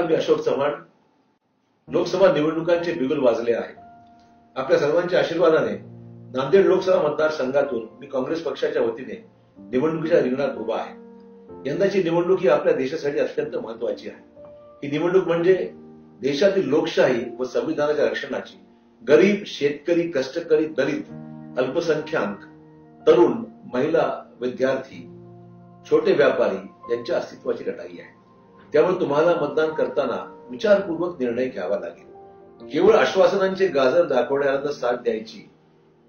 नमस्कार, मी अशोक चव्हाण. लोकसभा निवडणुकांचे बिगुल वाजले आहे. आपल्या सर्वांच्या आशीर्वादाने नांदेड लोकसभा मतदारसंघातून मी काँग्रेस पक्षाच्या वतीने निवडणुकीच्या रिंगणात उभा आहे. यंदाची निवडणूक ही आपल्या देशासाठी अत्यंत महत्वाची आहे. ही निवडणूक म्हणजे देशातील लोकशाही व संविधानाच्या रक्षणाची, गरीब, शेतकरी, कष्टकरी, दलित, अल्पसंख्याक, तरुण, महिला, विद्यार्थी, छोटे व्यापारी यांच्या अस्तित्वाची लढाई आहे. त्यामुळे तुम्हाला मतदान करताना विचारपूर्वक निर्णय घ्यावा लागेल. केवळ आश्वासनांचे गाजर दाखवण्याला साथ द्यायची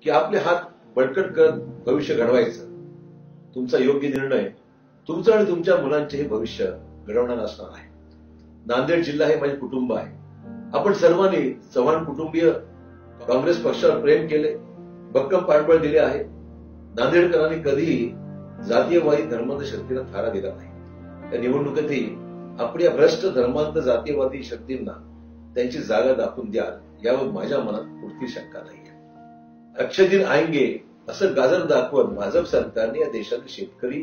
की आपले हात बळकट करत भविष्य घडवायचं. तुमचा योग्य निर्णय तुमचं आणि तुमच्या मुलांचेही भविष्य घडवणार असणार आहे. नांदेड जिल्हा हे माझे कुटुंब आहे. आपण सर्वांनी चव्हाण कुटुंबीय काँग्रेस पक्षावर प्रेम केले, भक्कम पाठबळ दिले आहे. नांदेडकरांनी कधीही जातीयवादी धर्मांध शक्तीला थारा दिला नाही. त्या निवडणुकीतही आपण या भ्रष्ट धर्मांध जातीयवादी शक्तींना त्यांची जागा दाखवून द्याल यावर माझ्या मनात पुरती शंका नाहीये. अच्छे दिन आएंगे असं गाजर दाखवून भाजप सरकारने या देशातील शेतकरी,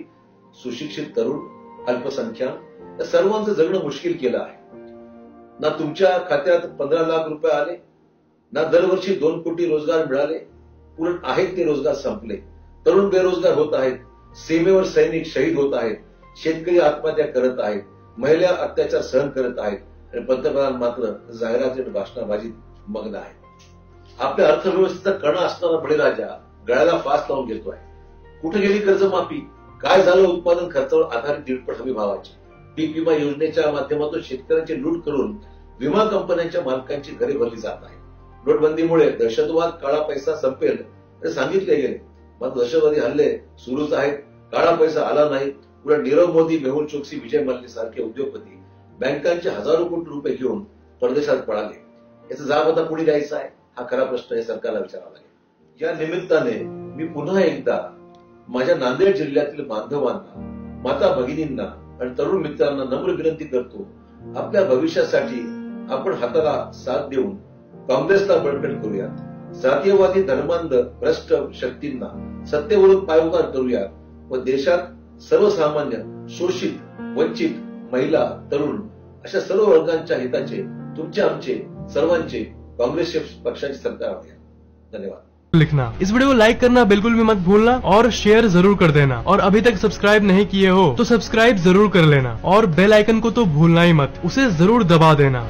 सुशिक्षित तरुण, अल्पसंख्याक या सर्वांचं जगणं मुश्किल केलं आहे. ना तुमच्या खात्यात 15 लाख रुपये आले, ना दरवर्षी 2 कोटी रोजगार मिळाले. उलट आहेत ते रोजगार संपले. तरुण बेरोजगार होत आहेत, सीमेवर सैनिक शहीद होत आहेत, शेतकरी आत्महत्या करत आहेत, महिला अत्याचार सहन करत आहेत आणि पंतप्रधान मात्र जाहिराती भाषणाबाजीत मग्न आहेत. आपल्या अर्थव्यवस्थेचा कणा असणारा बळीराजा गळ्याला फास लावून घेतोय. कुठे गेली कर्जमाफी? काय झालं उत्पादन खर्चावर आधारित 1.5 हमी भावाची? पीक विमा योजनेच्या माध्यमातून शेतकऱ्यांची लूट करून विमा कंपन्यांच्या मालकांची घरे भरली जात आहे. नोटबंदीमुळे दहशतवाद, काळा पैसा संपेल असे सांगितले गेले, मात्र दहशतवादी हल्ले सुरूच आहेत. काळा पैसा आला नाही. उलट नीरव मोदी, मेहुल चोक्सी, विजय मल्ल्या सारखे उद्योगपती बँकांचे हजारो कोटी रुपये घेऊन परदेशात पळाले. याचा जाब आता कुणी द्यायचा आहे? हा खरा प्रश्न हे सरकारला विचारावा लागेल. या निमित्ताने मी पुन्हा एकदा माझ्या नांदेड जिल्ह्यातील बांधवांना, माता भगिनींना आणि तरुण मित्रांना नम्र विनंती करतो, आपल्या भविष्यासाठी आपण हाताला साथ देऊन काँग्रेसला बळकट करूयात. जातीयवादी धर्मांध भ्रष्ट शक्तींना सत्तेवरून पायउतार करूयात व देशात सर्वसामान्य, शोषित, वंचित, महिला, तरुण अशा सर्व वर्गांच्या हिताचे, तुमचे आमचे सर्वांचे कांग्रेस पक्षाची सरकार आहे. धन्यवाद. लिखना, इस वीडियो को लाइक करना बिल्कुल भी मत भूलना और शेयर जरूर कर देना. और अभी तक सब्सक्राइब नहीं किए हो तो सब्सक्राइब जरूर कर लेना और बेल आइकन को तो भूलना ही मत, उसे जरूर दबा देना.